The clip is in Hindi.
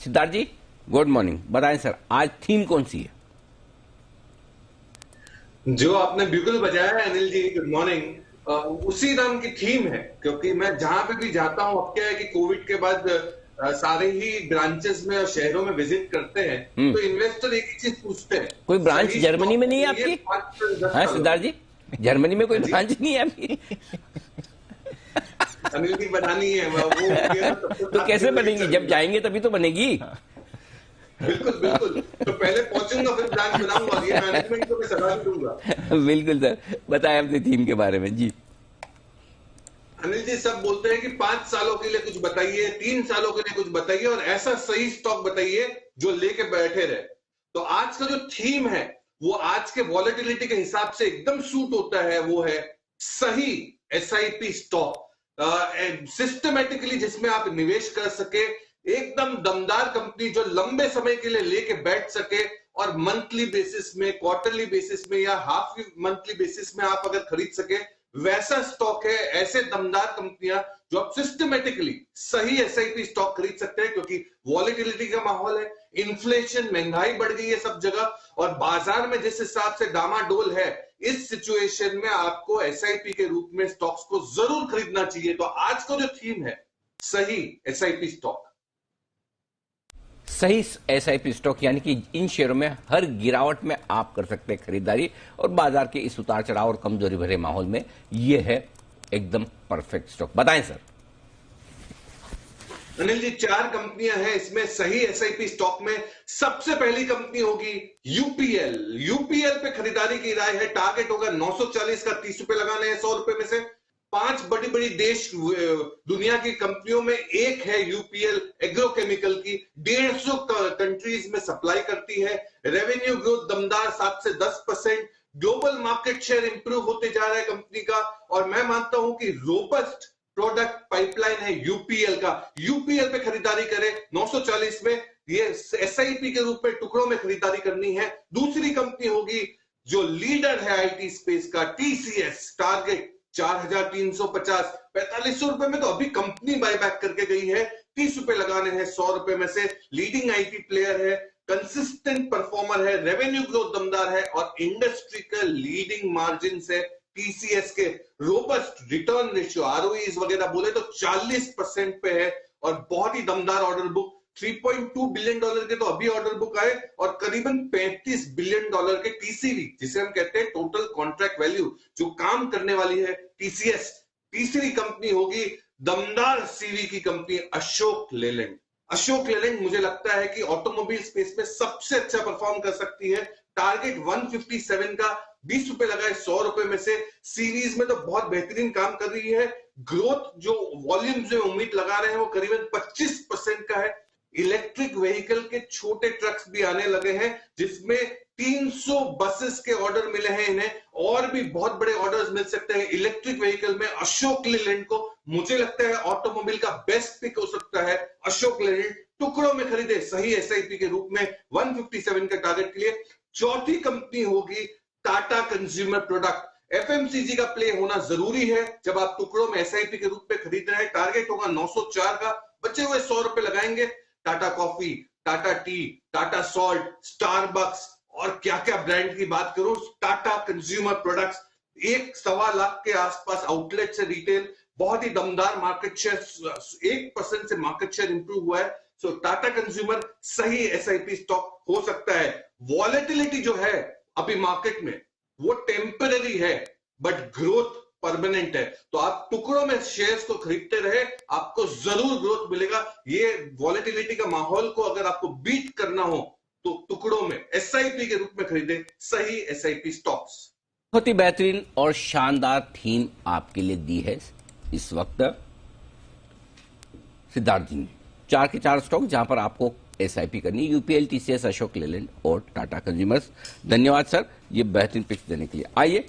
सिद्धार्थ जी गुड मॉर्निंग, बताएं सर आज थीम कौन सी है? जो आपने बिल्कुल बजाया है अनिल जी, गुड मॉर्निंग। उसी नाम की थीम है, क्योंकि मैं जहां पे भी जाता हूं, अब क्या है कि कोविड के बाद सारे ही ब्रांचेस में और शहरों में विजिट करते हैं, तो इन्वेस्टर एक ही चीज पूछते हैं, कोई ब्रांच सही जर्मनी स्टॉक में नहीं है चाहिए आपकी? 5 से 10 हाँ सालों सिद्धार्थ के जी, जर्मनी में कोई हाँ जी, ब्रांच नहीं है आपकी? अनिल जी बनानी है वो होगी ना, तब तो तो साथ कैसे मिलकर ही बनेगी? जब चलेगा। जाएंगे तभी तो बनेगी। बिल्कुल बिल्कुल। तो पहले पहुंचूंगा फिर ब्रांच बनाऊंगा, और ये मैनेजमेंट को मैं सलाह भी दूंगा। बिल्कुल सर, बताएं अपनी थीम के बारे में जी। अनिल जी, सब बोलते हैं कि 5 सालों के लिए कुछ बताइए, 3 सालों के लिए कुछ बताइए, और ऐसा सही स्टॉक बताइए जो लेके बैठे रहे। तो आज का जो थीम है वो आज के वॉलेटिलिटी के हिसाब से एकदम सूट होता है, वो है सही एसआईपी स्टॉक, सिस्टमेटिकली जिसमें आप निवेश कर सके, एकदम दमदार कंपनी जो लंबे समय के लिए लेके बैठ सके, और मंथली बेसिस में, क्वार्टरली बेसिस में या हाफ मंथली बेसिस में आप अगर खरीद सके, वैसा स्टॉक है। ऐसे दमदार कंपनियां जो आप सिस्टमेटिकली सही एसआईपी स्टॉक खरीद सकते हैं, क्योंकि वॉलेटिलिटी का माहौल है, इन्फ्लेशन, महंगाई बढ़ गई है सब जगह, और बाजार में जिस हिसाब से डामाडोल है, इस सिचुएशन में आपको एसआईपी के रूप में स्टॉक्स को जरूर खरीदना चाहिए। तो आज का जो थीम है सही एसआईपी स्टॉक। सही एसआईपी स्टॉक यानी कि इन शेयरों में हर गिरावट में आप कर सकते हैं खरीदारी, और बाजार के इस उतार चढ़ाव और कमजोरी भरे माहौल में ये है एकदम परफेक्ट स्टॉक। बताएं सर। अनिल जी, 4 कंपनियां हैं इसमें सही एसआईपी स्टॉक में। सबसे पहली कंपनी होगी यूपीएल। यूपीएल पे खरीदारी की राय है, टारगेट होगा 940 का, 30 रुपए लगाने हैं 100 रुपए में से। 5 बड़ी बड़ी देश दुनिया की कंपनियों में एक है यूपीएल एग्रोकेमिकल की, 150 कंट्रीज में सप्लाई करती है। रेवेन्यू ग्रोथ दमदार 7 से 10%, ग्लोबल मार्केट शेयर इंप्रूव होते जा रहा है कंपनी का, और मैं मानता हूं कि रोबस्ट प्रोडक्ट पाइपलाइन है यूपीएल का। यूपीएल पे खरीदारी करें 940 में, ये एसआईपी के रूप में टुकड़ों में खरीदारी करनी है। दूसरी कंपनी होगी जो लीडर है आईटी स्पेस का, टीसीएस, टारगेट 4350, 4500 रुपए में तो अभी कंपनी बायबैक करके गई है, 30 रुपए लगाने हैं 100 रुपए में से। लीडिंग आईटी प्लेयर है, कंसिस्टेंट परफॉर्मर है, रेवेन्यू ग्रोथ दमदार है, और इंडस्ट्री का लीडिंग मार्जिन है। टीसीएस के रोबस्ट रिटर्न रेशियो, आरओईज वगैरह बोले तो 40% पे है, और बहुत ही दमदार ऑर्डर बुक। $3.2 बिलियन के तो अभी ऑर्डर बुक आए, और करीबन $35 बिलियन के टीसीवी, जिसे हम कहते हैं टोटल कॉन्ट्रैक्ट वैल्यू, जो काम करने वाली है टीसीएस। तीसरी कंपनी होगी दमदार सीवी की कंपनी अशोक लेलैंड। अशोक लेलैंड मुझे लगता है कि ऑटोमोबाइल स्पेस में सबसे अच्छा परफॉर्म कर सकती है। टारगेट 157 का, 20 रुपए लगाए 100 रुपए में से। सीरीज में तो बहुत बेहतरीन काम कर रही है। ग्रोथ जो वॉल्यूम जो उम्मीद लगा रहे हैं वो करीबन 25% का है। इलेक्ट्रिक व्हीकल के छोटे ट्रक्स भी आने लगे हैं, जिसमें 300 बसेस के ऑर्डर मिले हैं इन्हें, और भी बहुत बड़े ऑर्डर्स मिल सकते हैं इलेक्ट्रिक व्हीकल में अशोक लेलैंड को। मुझे लगता है ऑटोमोबाइल का बेस्ट पिक हो सकता है अशोक लेलैंड। टुकड़ों में खरीदे सही एसआईपी के रूप में 157 के टारगेट के लिए। चौथी कंपनी होगी टाटा कंज्यूमर प्रोडक्ट। एफएमसीजी का प्ले होना जरूरी है जब आप टुकड़ों में एसआईपी के रूप में खरीद रहे हैं। टारगेट होगा 904 का, बचे हुए 100 रुपए लगाएंगे। Tata coffee, Tata T, Tata salt, Starbucks, और क्या क्या ब्रांड की बात करूं, टाटा कंज्यूमर प्रोडक्ट्स, 1.25 लाख के आसपास आउटलेट से रिटेल, बहुत ही दमदार मार्केट शेयर, 1% से मार्केट शेयर इंप्रूव हुआ है। सो टाटा कंज्यूमर सही एसआईपी स्टॉक हो सकता है। वॉलेटिलिटी जो है अभी मार्केट में वो टेम्पररी है, बट ग्रोथ परमानेंट है। तो आप टुकड़ों में शेयर्स को खरीदते रहे, आपको जरूर ग्रोथ मिलेगा। ये वॉलेटिलिटी का माहौल को अगर आपको बीट करना हो तो टुकड़ों में एसआईपी के रूप में खरीदे सही एसआईपी स्टॉक्स। बहुत ही बेहतरीन और शानदार थीम आपके लिए दी है इस वक्त सिद्धार्थ जी ने। 4 के 4 स्टॉक जहां पर आपको एसआईपी करनी, यूपीएल, टीसीएस, अशोक लेलैंड और टाटा कंज्यूमर्स। धन्यवाद सर ये बेहतरीन पिक्स देने के लिए। आइए